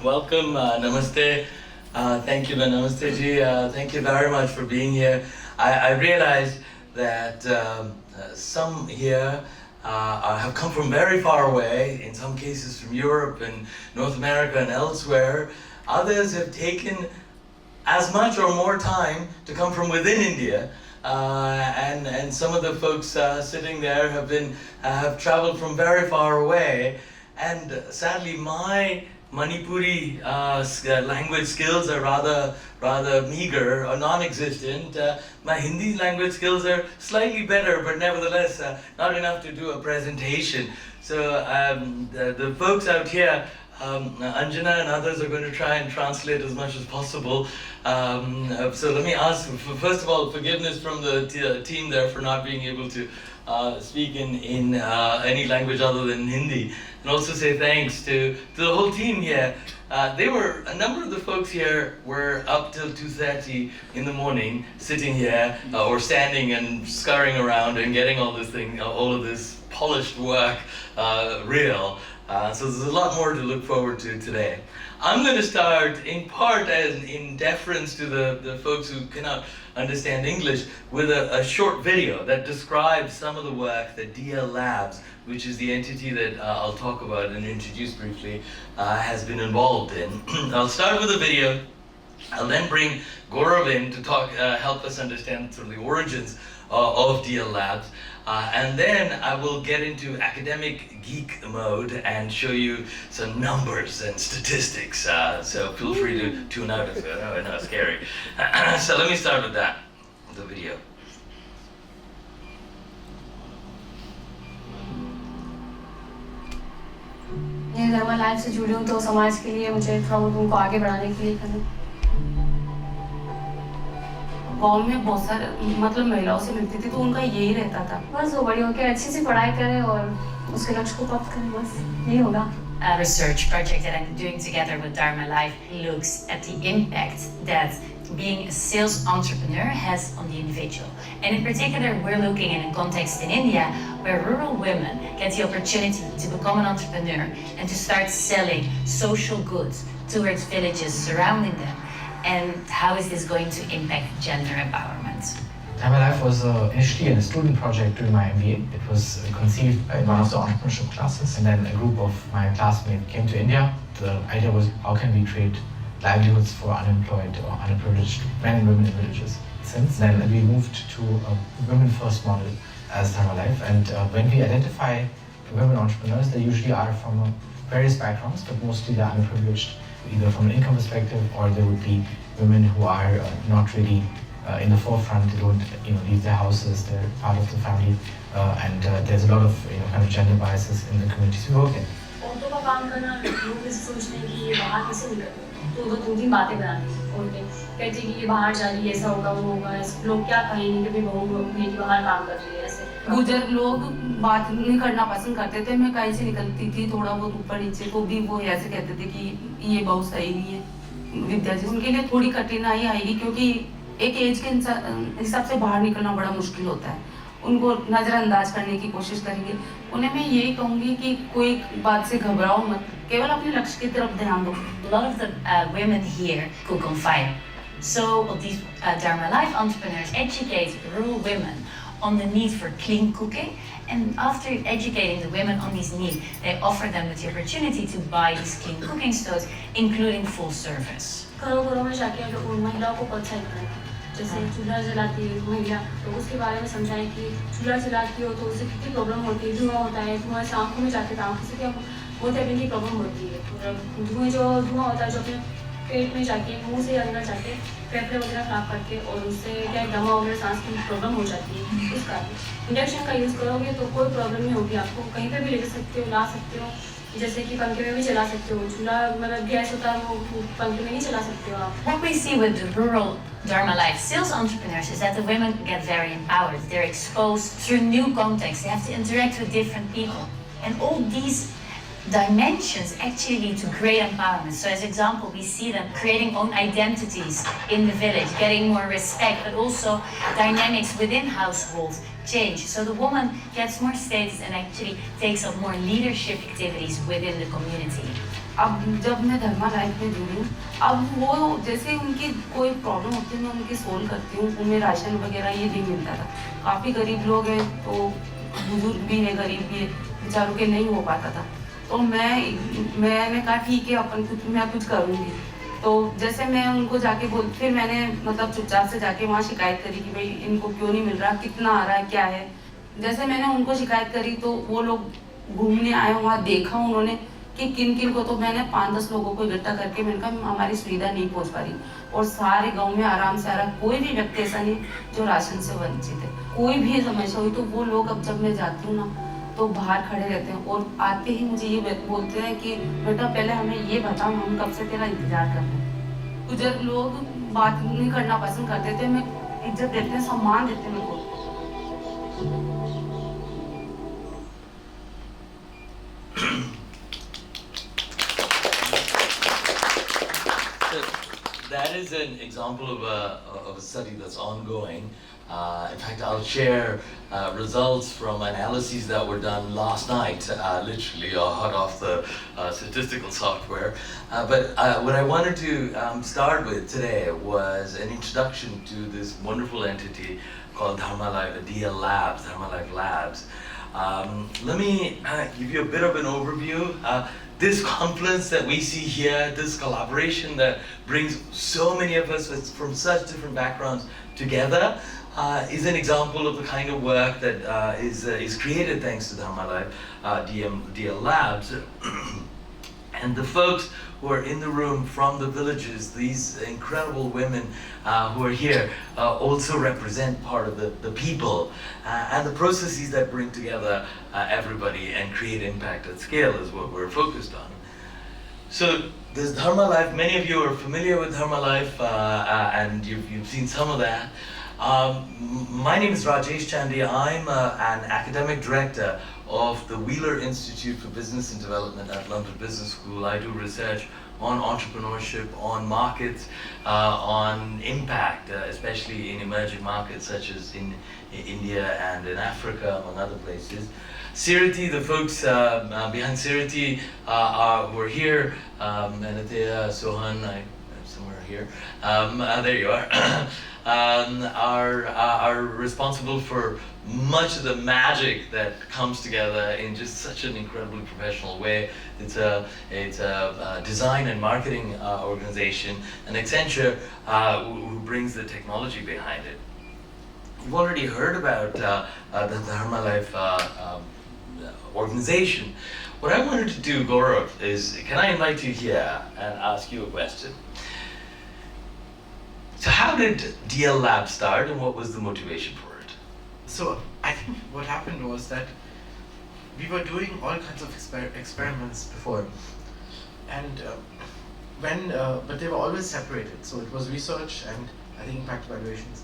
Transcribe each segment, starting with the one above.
Welcome, namaste. Thank you, namaste ji. Thank you very much for being here. I realized that some here have come from very far away, in some cases from Europe and North America and elsewhere. Others have taken as much or more time to come from within India. And some of the folks sitting there have traveled from very far away. And sadly, my Manipuri language skills are rather meager or non-existent. My Hindi language skills are slightly better, but nevertheless not enough to do a presentation. So the folks out here, Anjana and others are going to try and translate as much as possible. So let me ask, first of all, forgiveness from the team there for not being able to speak in any language other than Hindi. And also say thanks to the whole team here. A number of the folks here were up till 2:30 in the morning, sitting here or standing and scurrying around and getting all of this polished work real. So there's a lot more to look forward to today. I'm going to start in part in deference to the folks who cannot understand English with a short video that describes some of the work that DL Labs, which is the entity that I'll talk about and introduce briefly, has been involved in. I'll start with a video. I'll then bring Gaurav in to help us understand sort of the origins of DL Labs. And then I will get into academic geek mode and show you some numbers and statistics. So feel free to tune out if I know it's scary. So let me start with that, the video. ये धर्मा life से जुड़ी हूँ तो समाज के लिए मुझे थोड़ा बहुत उनको आगे बढ़ाने के लिए करना। गाँव में बहुत सारे मतलब महिलाओं से मिलती थी तो उनका यही रहता था बस वो बड़ी होकर अच्छी सी पढ़ाई करें और उसके लक्ष्य को प्राप्त करें, बस यही होगा। A research project that I'm doing together with Dharma Life looks at the impact that being a sales entrepreneur has on the individual. And in particular, we're looking in a context in India where rural women get the opportunity to become an entrepreneur and to start selling social goods towards villages surrounding them. And how is this going to impact gender empowerment? Dharma Life was initially a student project during my MBA. It was conceived in one of the entrepreneurship classes, and then a group of my classmates came to India. The idea was, how can we create livelihoods for unemployed or underprivileged men and women in villages? Since then, we moved to a women-first model as Dharma Life, and when we identify women entrepreneurs, they usually are from various backgrounds, but mostly they're underprivileged, either from an income perspective, or they would be women who are not really in the forefront. They don't leave their houses, they're part of the family, and there's a lot of kind of gender biases in the communities we work in. औरतों का काम करना लोग इस सोचते हैं कि ये बाहर कैसे निकल तो दो तीन बातें बनानी उनके कहते हैं कि ये बाहर जा रही है, ऐसा होगा वो होगा, लोग क्या कहेंगे कि बहू बेटी बाहर काम कर रही है ऐसे। गुजर लोग बात नहीं करना पसंद करते थे। मैं कहीं से निकलती थी थोड़ा बहुत ऊपर नीचे तो भी वो ऐसे कहते थे कि ये बहुत सही नहीं है विद्या जी। उनके लिए थोड़ी कठिनाई आएगी क्योंकि एक एज के हिसाब से बाहर निकलना बड़ा मुश्किल होता है। उनको नजरअंदाज करने की कोशिश करेंगे। उन्हें मैं यही कहूँगी कि कोई बात से घबराओ मत, केवल अपने लक्ष्य की तरफ ध्यान दो। A lot of the women here cook on fire. So these Dharma Life entrepreneurs educate rural women on the need for clean cooking, and after educating the women on these needs, they offer them with the opportunity to buy these clean cooking stoves, including full service. घरों में जाके अगर उन महिलाओं को प्रोत्साहित करें, जैसे चूल्हा जलाती है महिला तो उसके बारे में समझाएं कि चूल्हा जलाती हो तो उससे कितनी प्रॉब्लम होती है, धुआं होता है, धुआं से आँखों में जाके आँखों से क्या मोतियाबिंद की प्रॉब्लम होती है, धुआं होता है जो अपने पेट में जाके मुंह से अंदर जाके फेफड़े वगैरह खराब करके और उससे क्या दमा वगैरह सांस की प्रॉब्लम हो जाती है। उस कारण इंडक्शन का यूज़ करोगे तो कोई प्रॉब्लम नहीं होगी, आपको कहीं पे भी ले सकते हो, ला सकते हो, जैसे कि पंखे में भी चला सकते हो। चूल्हा मतलब गैस होता है वो पंखे में नहीं चला सकते हो आप। What we see with the rural Dharma Life sales entrepreneurs is that the women get very empowered. They're exposed through new contexts. They have to interact with different people. And all these dimensions actually lead to great empowerment. So as example, we see them creating own identities in the village, getting more respect, but also dynamics within households change. So the woman gets more status and actually takes up more leadership activities within the community. अब जब मैं धर्मा life में जुड़ी हूँ, अब वो जैसे उनकी कोई प्रॉब्लम होती है मैं उनकी सोल्व करती हूँ। उन्हें राशन वगैरह ये नहीं मिलता था, काफ़ी गरीब लोग हैं, तो बुजुर्ग भी है, गरीब भी है, बेचारों के नहीं हो पाता था। तो मैंने कहा ठीक है अपन मैं कुछ करूँगी। तो जैसे मैं उनको जाके फिर मैंने मतलब चुपचाप से जाके वहाँ शिकायत करी कि भाई इनको क्यों नहीं मिल रहा, कितना आ रहा है, क्या है। जैसे मैंने उनको शिकायत करी तो वो लोग घूमने आए, वहाँ देखा उन्होंने कि किन किन को, तो मैंने 5-10 लोगों को इकट्ठा करके मैंने कहा हमारी सुविधा नहीं पहुँच पा रही, और सारे गांव में आराम से आ रहा, कोई भी व्यक्ति ऐसा नहीं जो राशन से वंचित है। कोई भी समस्या हुई तो वो लोग, अब जब मैं जाती हूँ ना तो बाहर खड़े रहते हैं और आते ही मुझे ये बोलते हैं कि बेटा पहले हमें ये बताओ, हम कब से तेरा इंतजार कर रहे हैं। बुजुर्ग लोग बात नहीं करना पसंद करते थे, मैं इज्जत देते हैं, सम्मान देते हैं मेरे को। That is an example of a study that's ongoing. In fact, I'll share results from analyses that were done last night, literally hot off the statistical software. But what I wanted to start with today was an introduction to this wonderful entity called Dharma Life, DL Labs, Dharma Life Labs. Let me give you a bit of an overview. This confluence that we see here, this collaboration that brings so many of us from such different backgrounds together, is an example of the kind of work that is created thanks to Dharma Life, DL Labs. And the folks who are in the room from the villages, these incredible women who are here, also represent part of the people and the processes that bring together everybody and create impact at scale is what we're focused on. So this Dharma Life, many of you are familiar with Dharma Life and you've seen some of that. My name is Rajesh Chandy. I'm an academic director of the Wheeler Institute for Business and Development at London Business School. I do research on entrepreneurship, on markets, on impact, especially in emerging markets such as in India and in Africa, among other places. Siriti, the folks behind Siriti were here, Anatea, Sohan, I'm somewhere here, there you are, are responsible for much of the magic that comes together in just such an incredibly professional way. It's a design and marketing organization, and Accenture who brings the technology behind it. You've already heard about the Dharma Life organization. What I wanted to do, Gaurav, is can I invite you here and ask you a question? So how did DL Lab start and what was the motivation for it? So I think what happened was that we were doing all kinds of experiments before, and but they were always separated. So it was research and I think impact evaluations,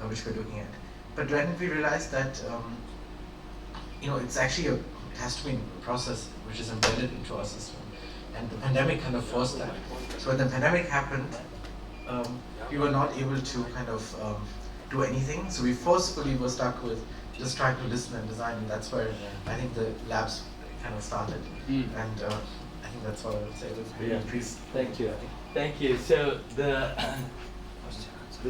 which we're looking at. But when we realized that it's actually it has to be a process which is embedded into our system, and the pandemic kind of forced that. So when the pandemic happened, we were not able to kind of do anything. So we forcefully were stuck with just trying to listen and design, and that's where I think the labs kind of started. And I think that's what I would say. Yeah, please. Thank you. Thank you. So the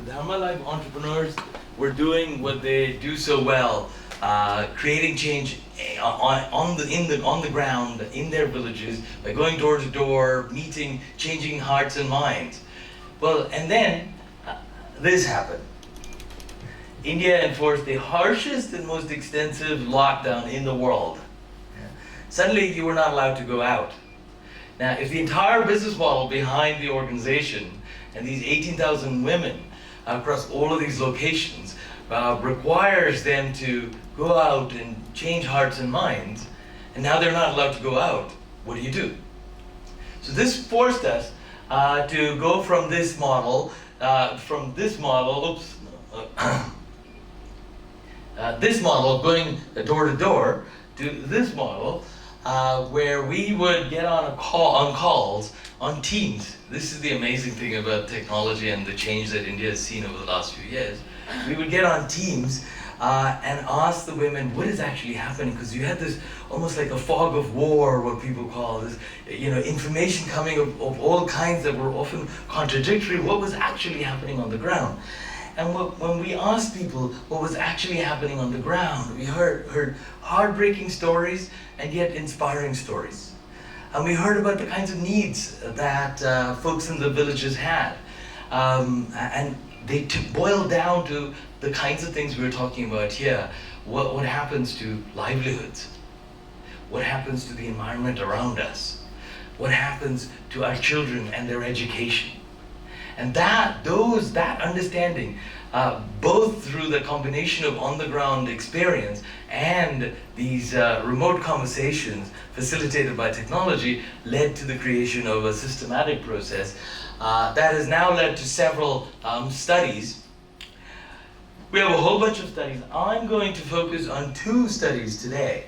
Dharma Life entrepreneurs were doing what they do so well, creating change on the ground in their villages by going door to door, meeting, changing hearts and minds. Well, and then this happened. India enforced the harshest and most extensive lockdown in the world. Suddenly, you were not allowed to go out. Now, if the entire business model behind the organization and these 18,000 women across all of these locations requires them to go out and change hearts and minds, and now they're not allowed to go out, what do you do? So this forced us to go from this model, this model going door to door, to this model where we would get on calls on Teams. This is the amazing thing about technology and the change that India has seen over the last few years. We would get on Teams and asked the women what is actually happening, because you had this almost like a fog of war, what people call this, information coming of all kinds that were often contradictory. What was actually happening on the ground? And when we asked people what was actually happening on the ground, we heard heartbreaking stories and yet inspiring stories. And we heard about the kinds of needs that folks in the villages had. And they boiled down to the kinds of things we were talking about here. What happens to livelihoods? What happens to the environment around us? What happens to our children and their education? And that understanding, both through the combination of on-the-ground experience and these remote conversations facilitated by technology, led to the creation of a systematic process that has now led to several studies. We have a whole bunch of studies. I'm going to focus on 2 studies today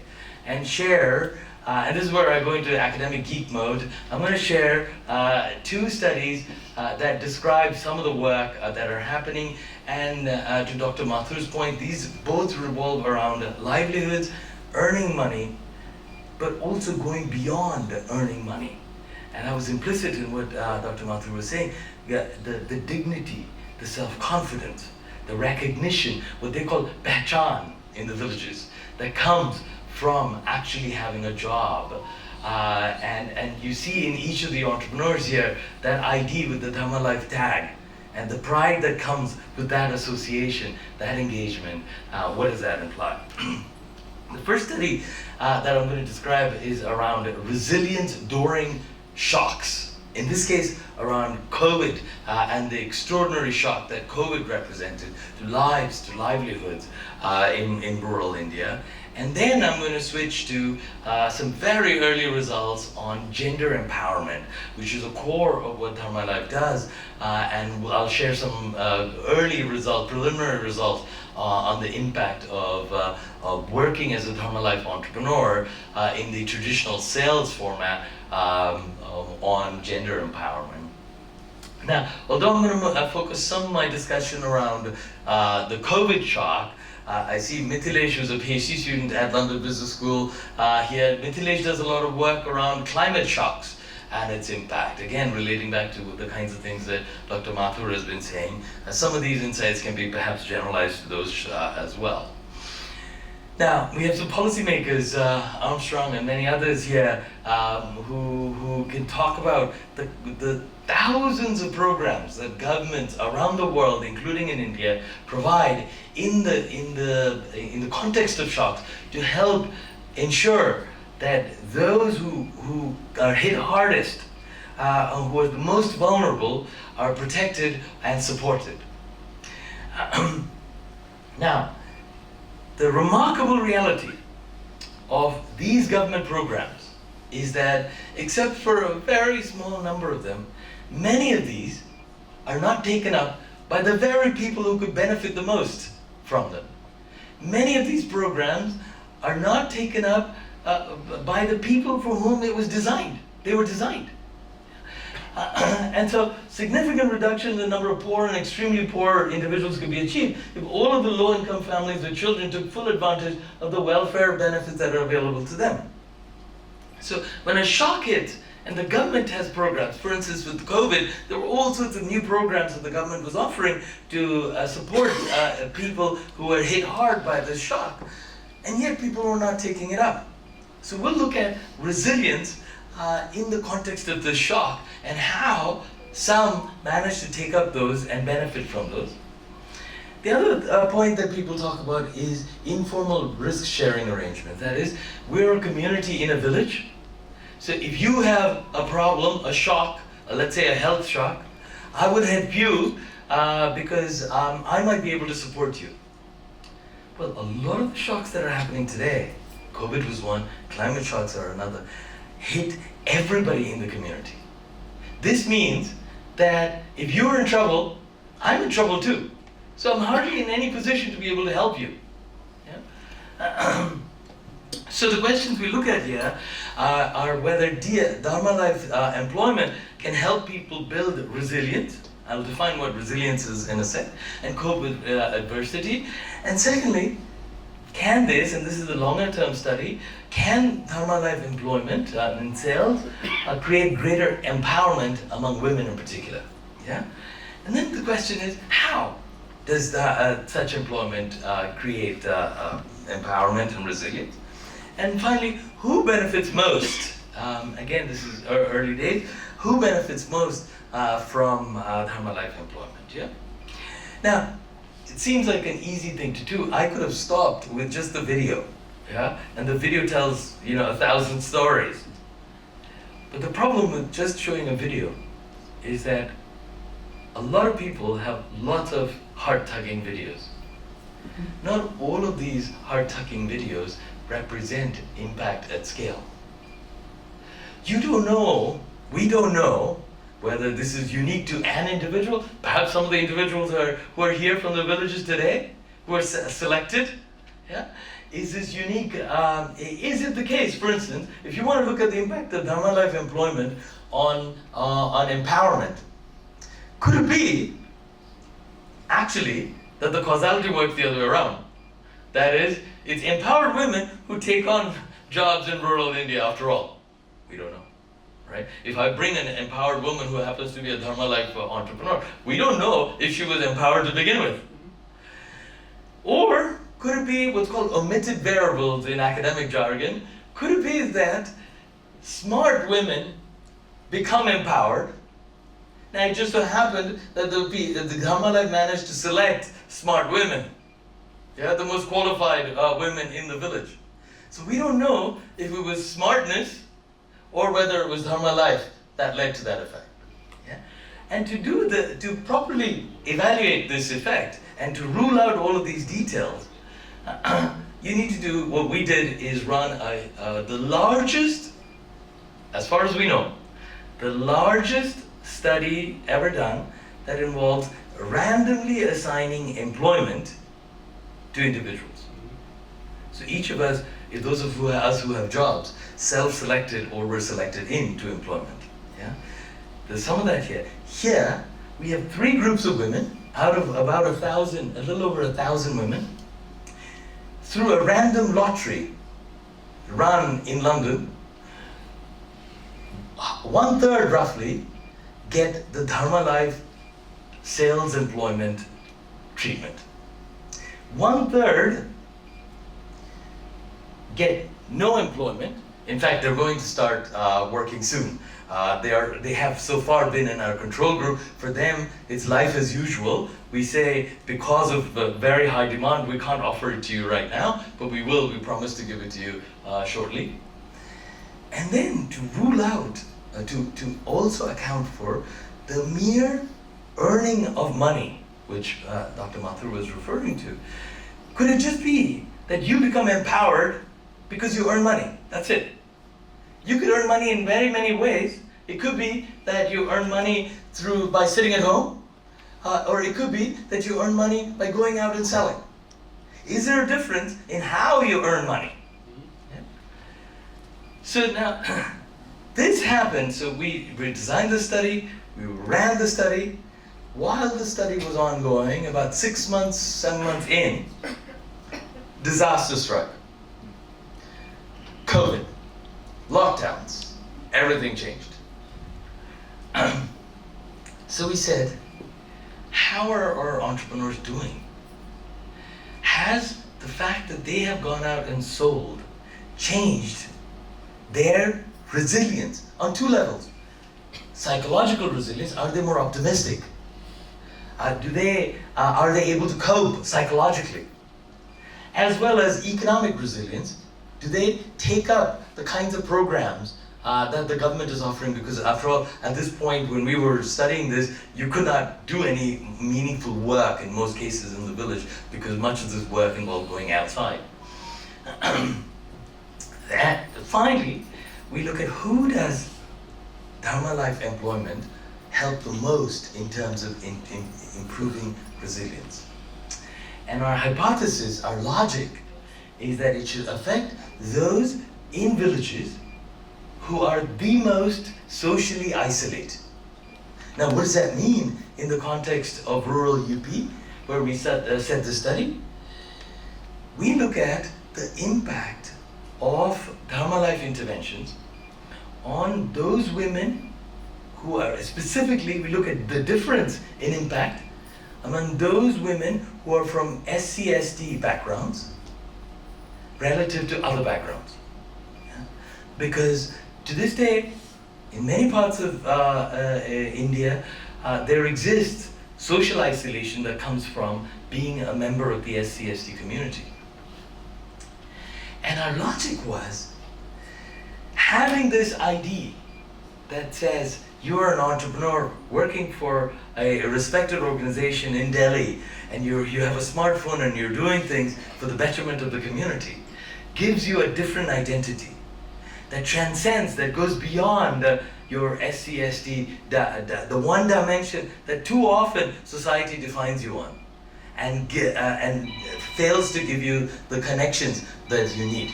and share, and this is where I go into academic geek mode. I'm going to share 2 studies that describe some of the work that are happening, and to Dr. Mathur's point, these both revolve around livelihoods, earning money, but also going beyond earning money. And I was implicit in what Dr. Mathur was saying, the dignity, the self-confidence, the recognition, what they call pehchan in the villages, that comes from actually having a job. And you see in each of the entrepreneurs here that ID with the Dharma Life tag, and the pride that comes with that association, that engagement. What does that imply? The first study that I'm going to describe is around resilience during shocks. In this case, around COVID and the extraordinary shock that COVID represented to lives, to livelihoods in rural India. And then I'm going to switch to some very early results on gender empowerment, which is a core of what Dharma Life does. And I'll share some early results, preliminary results on the impact of working as a Dharma Life entrepreneur in the traditional sales format on gender empowerment. Now, although I'm going to focus some of my discussion around the COVID shock, I see Mithilesh, who's a PhD student at London Business School here. Mithilesh does a lot of work around climate shocks and its impact. Again, relating back to the kinds of things that Dr. Mathur has been saying. Some of these insights can be perhaps generalized to those as well. Now, we have some policymakers, Armstrong and many others here, who can talk about the thousands of programs that governments around the world, including in India, provide in the context of shocks to help ensure that those who are hit hardest, who are the most vulnerable, are protected and supported. Now, the remarkable reality of these government programs is that, except for a very small number of them, many of these are not taken up by the very people who could benefit the most from them. Many of these programs are not taken up by the people for whom it was designed. They were designed. And so significant reduction in the number of poor and extremely poor individuals could be achieved if all of the low-income families with children took full advantage of the welfare benefits that are available to them. So when a shock hits, and the government has programs, for instance with COVID, there were all sorts of new programs that the government was offering to support people who were hit hard by this shock, and yet people were not taking it up. So we'll look at resilience in the context of the shock and how some manage to take up those and benefit from those. The other point that people talk about is informal risk-sharing arrangements. That is, we're a community in a village. So if you have a problem, a shock, let's say a health shock, I would help you because I might be able to support you. Well, a lot of the shocks that are happening today, COVID was one, climate shocks are another, hit everybody in the community. This means that if you're in trouble, I'm in trouble too. So I'm hardly in any position to be able to help you. Yeah? So the questions we look at here are whether Dharma Life employment can help people build resilience I'll define what resilience is in a sec, and cope with adversity. And secondly, can this, and this is a longer term study, can Dharma Life employment in sales create greater empowerment among women in particular? Yeah? And then the question is, how does such employment create empowerment and resilience? And finally, who benefits most? Again, this is early days. Who benefits most from Dharma Life employment? Yeah. Now, it seems like an easy thing to do. I could have stopped with just the video, yeah, and the video tells 1,000 stories. But the problem with just showing a video is that a lot of people have lots of heart-tugging videos. Not all of these heart-tugging videos represent impact at scale. You don't know, we don't know, whether this is unique to an individual. Perhaps some of the individuals who are here from the villages today, who are selected. Yeah? Is this unique? Is it the case, for instance, if you want to look at the impact of Dharma Life employment on empowerment, could it be actually that the causality works the other way around? That is, it's empowered women who take on jobs in rural India after all. We don't know. Right? If I bring an empowered woman who happens to be a Dharma Life entrepreneur, we don't know if she was empowered to begin with. Or could it be what's called omitted variables in academic jargon? Could it be that smart women become empowered? Now it just so happened that the Dharma Life managed to select smart women. Yeah, the most qualified women in the village. So we don't know if it was smartness or whether it was Dharma Life that led to that effect. Yeah? And to properly evaluate this effect and to rule out all of these details, you need to do what we did, is run the largest, as far as we know, the largest study ever done that involves randomly assigning employment to individuals. So each of us, if those of us who have jobs, self-selected or were selected into employment. Yeah? There's some of that here. Here, we have 3 groups of women out of about 1,000, a little over 1,000 women, through a random lottery run in London. 1/3 roughly get the Dharma Life sales employment treatment. 1/3 get no employment. In fact, they're going to start working soon. They have so far been in our control group. For them, it's life as usual. We say, because of the very high demand, we can't offer it to you right now, but we will. We promise to give it to you shortly. And then to rule out, to also account for the mere earning of money, which Dr. Mathur was referring to. Could it just be that you become empowered because you earn money? That's it. You could earn money in very many ways. It could be that you earn money by sitting at home, or it could be that you earn money by going out and selling. Is there a difference in how you earn money? Yeah. So now, this happened. So we designed the study, we ran the study. While the study was ongoing, about 6 months, 7 months in, disaster struck. COVID, lockdowns, everything changed. So we said, how are our entrepreneurs doing? Has the fact that they have gone out and sold changed their resilience on 2 levels? Psychological resilience, are they more optimistic? Are they able to cope psychologically? As well as economic resilience, do they take up the kinds of programs that the government is offering? Because after all, at this point when we were studying this, you could not do any meaningful work in most cases in the village because much of this work involved going outside. Finally, we look at who does Dharma Life employment help the most in terms of improving resilience. And our hypothesis, our logic, is that it should affect those in villages who are the most socially isolated. Now, what does that mean in the context of rural UP, where we set the study? We look at the impact of Dharma Life interventions on those women who are, specifically, we look at the difference in impact among those women who are from SC/SD backgrounds relative to other backgrounds. Yeah? Because to this day, in many parts of India, there exists social isolation that comes from being a member of the SC/SD community. And our logic was, having this ID that says you're an entrepreneur working for a respected organization in Delhi, and you have a smartphone and you're doing things for the betterment of the community, gives you a different identity that transcends, that goes beyond your SC/SD, the one dimension that too often society defines you on, and fails to give you the connections that you need.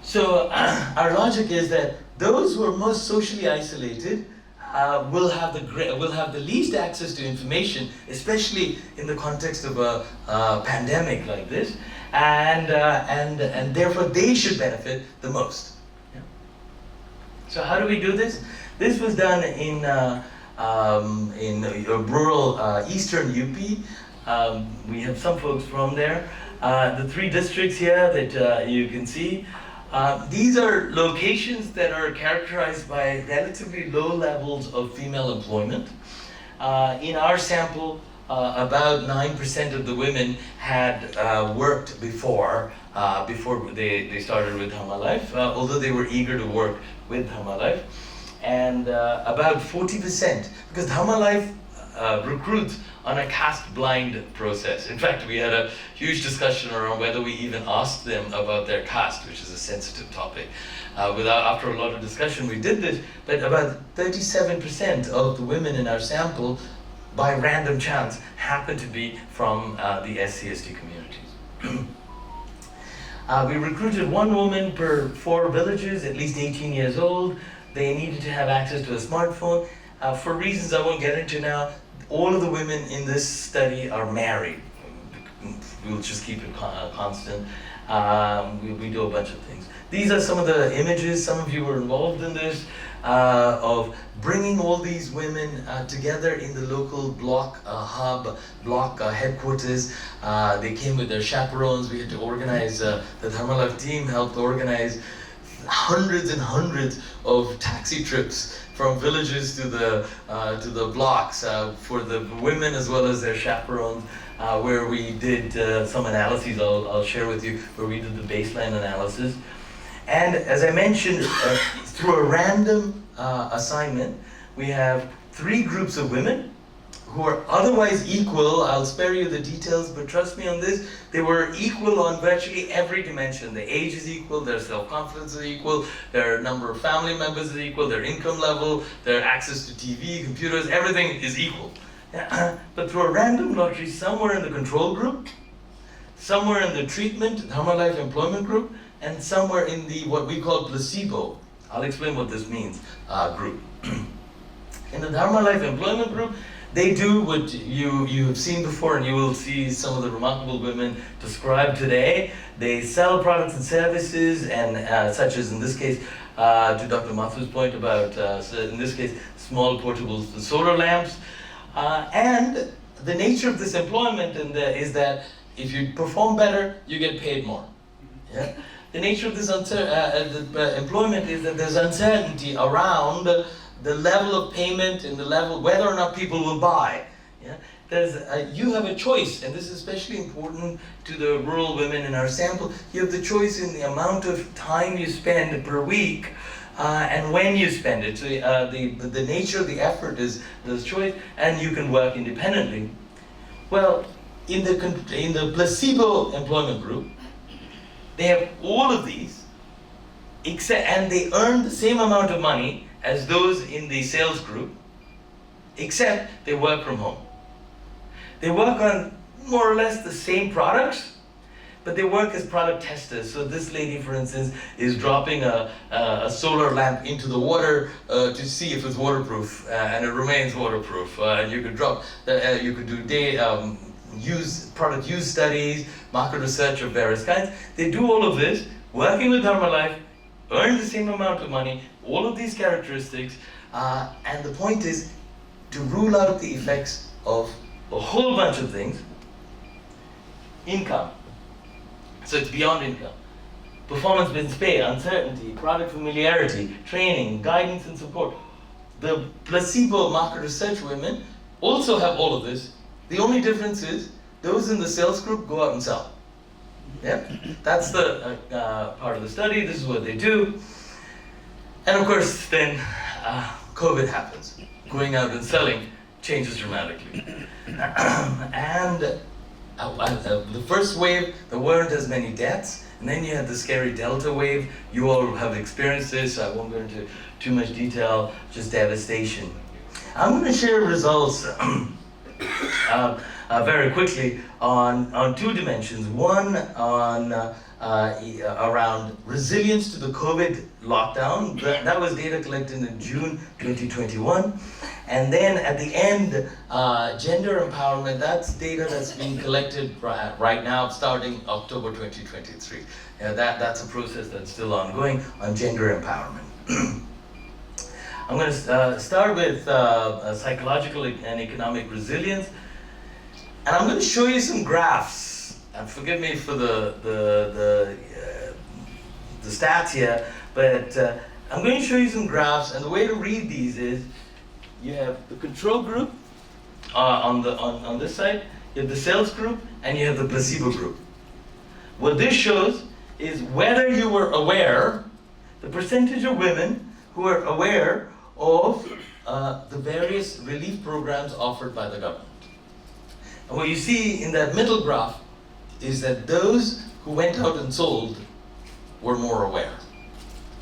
So our logic is that those who are most socially isolated will have the least access to information, especially in the context of a pandemic like this, and therefore they should benefit the most. Yeah. So how do we do this? This was done in rural eastern UP. We have some folks from there. The 3 districts here that you can see. These are locations that are characterized by relatively low levels of female employment. In our sample, about 9% of the women had worked before they started with Dharma Life, although they were eager to work with Dharma Life. And about 40%, because Dharma Life recruits on a caste-blind process. In fact, we had a huge discussion around whether we even asked them about their caste, which is a sensitive topic. After a lot of discussion, we did this, but about 37% of the women in our sample, by random chance, happened to be from the SC/SD communities. We recruited 1 woman per 4 villages, at least 18 years old. They needed to have access to a smartphone. For reasons I won't get into now, all of the women in this study are married. We'll just keep it constant. We do a bunch of things. These are some of the images, some of you were involved in this, of bringing all these women together in the local block headquarters. They came with their chaperones. We had to organize, the Dharma Life team helped organize hundreds and hundreds of taxi trips from villages to the blocks for the women as well as their chaperones, where we did some analyses I'll share with you, where we did the baseline analysis. And as I mentioned, through a random assignment, we have 3 groups of women who are otherwise equal. I'll spare you the details, but trust me on this, they were equal on virtually every dimension. Their age is equal, their self-confidence is equal, their number of family members is equal, their income level, their access to TV, computers, everything is equal. But through a random lottery, somewhere in the control group, somewhere in the treatment, Dharma Life employment group, and somewhere in the what we call placebo, I'll explain what this means, group. In the Dharma Life employment group, they do what you've seen before, and you will see some of the remarkable women described today. They sell products and services, and such as in this case, to Dr. Mathu's point about, in this case, small portable solar lamps. And the nature of this employment is that if you perform better, you get paid more. Yeah? The nature of this employment is that there's uncertainty around the level of payment and the level, whether or not people will buy. Yeah? You have a choice, and this is especially important to the rural women in our sample. You have the choice in the amount of time you spend per week and when you spend it. So the nature of the effort is the choice, and you can work independently. Well, in the placebo employment group, they have all of these, and they earn the same amount of money as those in the sales group, except they work from home. They work on more or less the same products. but they work as product testers. So this lady, for instance, is dropping a solar lamp into the water to see if it's waterproof, and it remains waterproof. And you could you could do product use studies, market research of various kinds. They do all of this, working with Dharma Life, earn the same amount of money, all of these characteristics, and the point is to rule out the effects of a whole bunch of things. Income. So it's beyond income. Performance-based pay, uncertainty, product familiarity, training, guidance and support. The placebo market research women also have all of this. The only difference is those in the sales group go out and sell. Yeah, that's the part of the study. This is what they do. And of course, then COVID happens. Going out and selling changes dramatically. And the first wave, there weren't as many deaths. And then you had the scary Delta wave. You all have experienced this. I won't go into too much detail, just devastation. I'm going to share results very quickly on two dimensions. One on around resilience to the COVID lockdown. That was data collected in June 2021. And then at the end, gender empowerment. That's data that's being collected right now, starting October 2023. That's a process that's still ongoing on gender empowerment. I'm going to start with psychological and economic resilience. And I'm going to show you some graphs. And forgive me for the stats here, but I'm going to show you some graphs. And the way to read these is you have the control group on this side, you have the sales group, and you have the placebo group. What this shows is whether you were aware, the percentage of women who are aware of the various relief programs offered by the government. And what you see in that middle graph is that those who went out and sold were more aware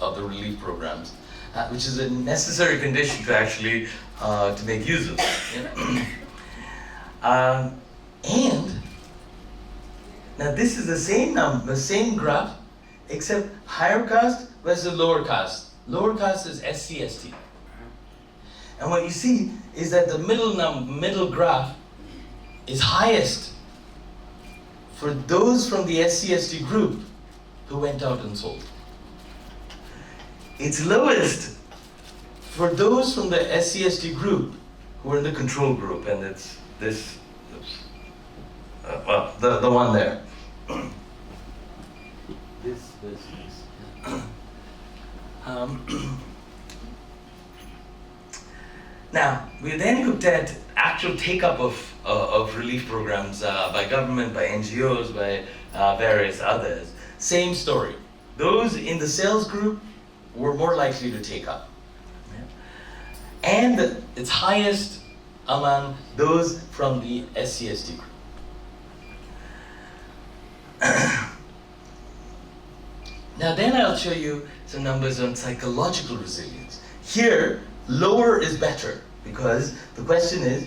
of the relief programs, which is a necessary condition to actually to make use of it. And now this is the same graph, except higher caste versus lower caste. Lower caste is SC/ST. And what you see is that the middle graph is highest for those from the SC/ST group who went out and sold. It's lowest for those from the SC/ST group who are in the control group, and it's this, the one there. This. Now, we then looked at actual take-up of relief programs by government, by NGOs, by various others. Same story. Those in the sales group were more likely to take up. Yeah. And it's highest among those from the SC/ST group. Now then I'll show you some numbers on psychological resilience. Here, lower is better, because the question is,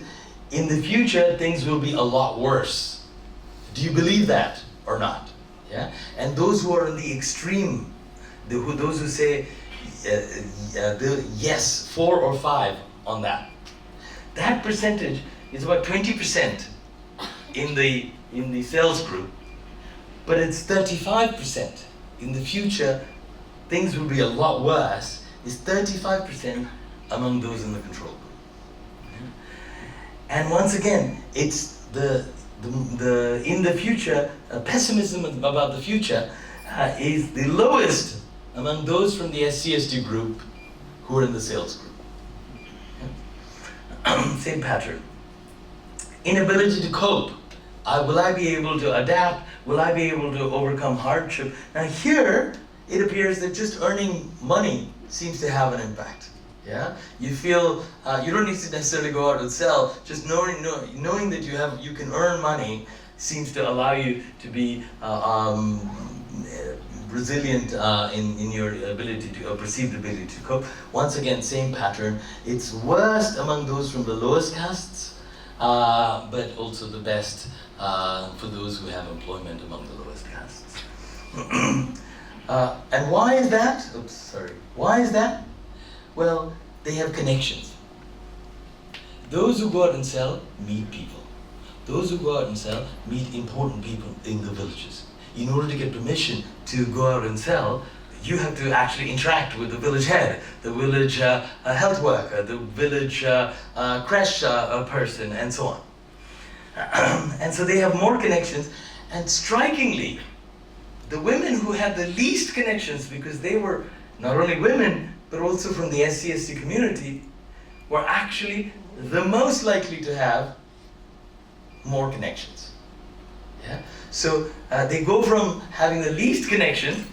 in the future, things will be a lot worse. Do you believe that or not? Yeah. And those who are in the extreme, those who say yes, 4 or 5 on that percentage is about 20% in the sales group, but it's 35%. In the future, things will be a lot worse. Is 35% among those in the control group. And once again, it's the in the future, pessimism about the future is the lowest among those from the SC/ST group who are in the sales group. Same pattern. Inability to cope. Will I be able to adapt? Will I be able to overcome hardship? Now here, it appears that just earning money seems to have an impact. Yeah, you feel you don't need to necessarily go out and sell. Just knowing that you can earn money seems to allow you to be resilient in your ability to perceived ability to cope. Once again, same pattern. It's worst among those from the lowest castes, but also the best for those who have employment among the lowest castes. And why is that? Oops, sorry. Why is that? Well, they have connections. Those who go out and sell meet people. Those who go out and sell meet important people in the villages. In order to get permission to go out and sell, you have to actually interact with the village head, the village health worker, the village creche person, and so on. And so they have more connections, and strikingly, the women who had the least connections, because they were not only women, but also from the SC/ST community, were actually the most likely to have more connections. Yeah? So they go from having the least connections,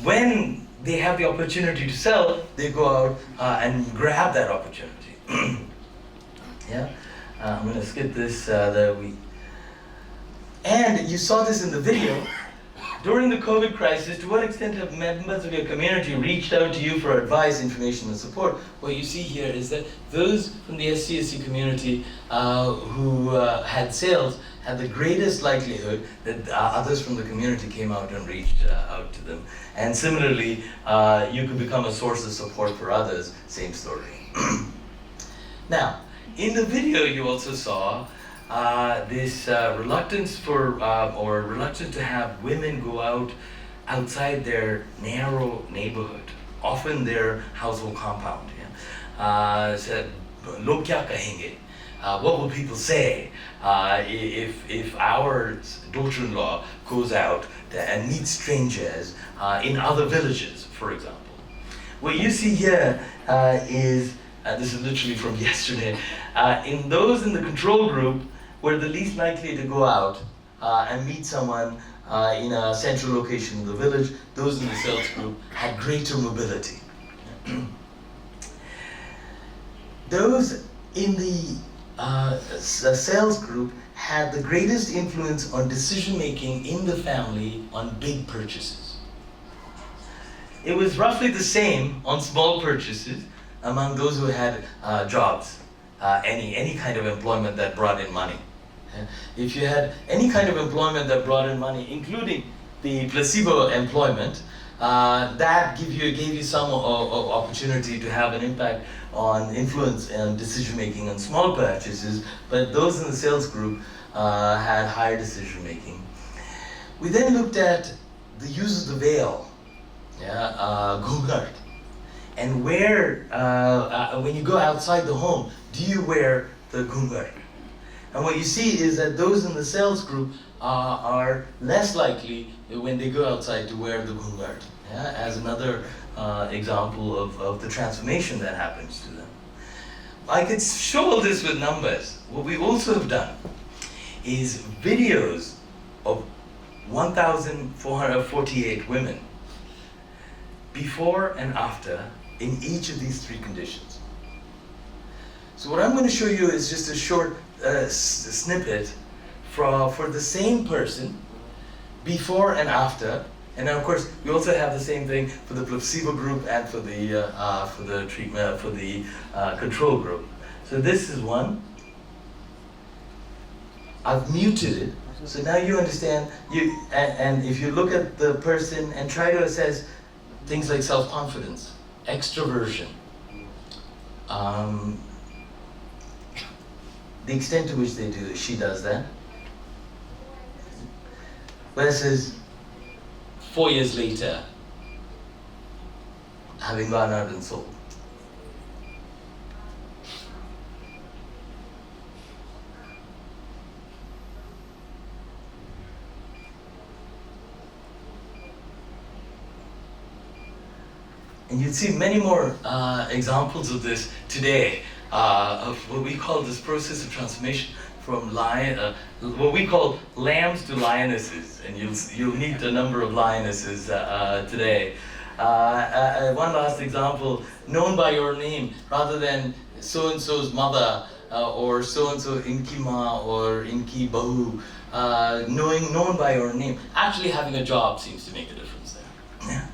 when they have the opportunity to sell, they go out and grab that opportunity. Yeah? I'm going to skip this. And you saw this in the video. During the COVID crisis, to what extent have members of your community reached out to you for advice, information, and support? What you see here is that those from the SC/ST community who had sales had the greatest likelihood that others from the community came out and reached out to them. And similarly, you could become a source of support for others, same story. Now, in the video you also saw this reluctance or reluctance to have women go out outside their narrow neighborhood, often their household compound. Yeah? Said, "Log kya kahenge?" What will people say if our daughter-in-law goes out and meets strangers in other villages, for example? What you see here is, this is literally from yesterday, in those in the control group were the least likely to go out and meet someone in a central location in the village. Those in the sales group had greater mobility. Those in the sales group had the greatest influence on decision making in the family on big purchases. It was roughly the same on small purchases among those who had jobs, any kind of employment that brought in money. If you had any kind of employment that brought in money, including the placebo employment, that gave you some opportunity to have an impact on influence and decision making on small purchases, but those in the sales group had higher decision making. We then looked at the use of the veil, ghungar, and where, when you go outside the home, do you wear the ghungar? And what you see is that those in the sales group are less likely when they go outside to wear the ghungar, as another example of the transformation that happens to them. I could show all this with numbers. What we also have done is videos of 1,448 women before and after in each of these three conditions. So what I'm going to show you is just a short snippet for the same person before and after, and then of course we also have the same thing for the placebo group and for the treatment for the control group. So this is one. I've muted it, so now you understand. And if you look at the person and try to assess things like self-confidence, extroversion, the extent to which she does that, versus 4 years later, having gone out and sold. And you'd see many more examples of this today, of what we call this process of transformation from what we call lambs to lionesses, and you'll meet a number of lionesses today. One last example: known by your name rather than so and so's mother or so and so inki ma or inki bahu. Known by your name. Actually, having a job seems to make a difference there. Yeah.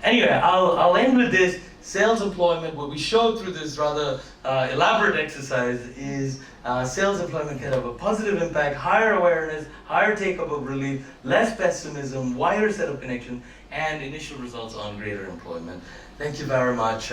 Anyway, I'll end with this. sales employment, what we showed through this rather elaborate exercise is sales employment can have a positive impact, higher awareness, higher take-up of relief, less pessimism, wider set of connections, and initial results on greater employment. Thank you very much.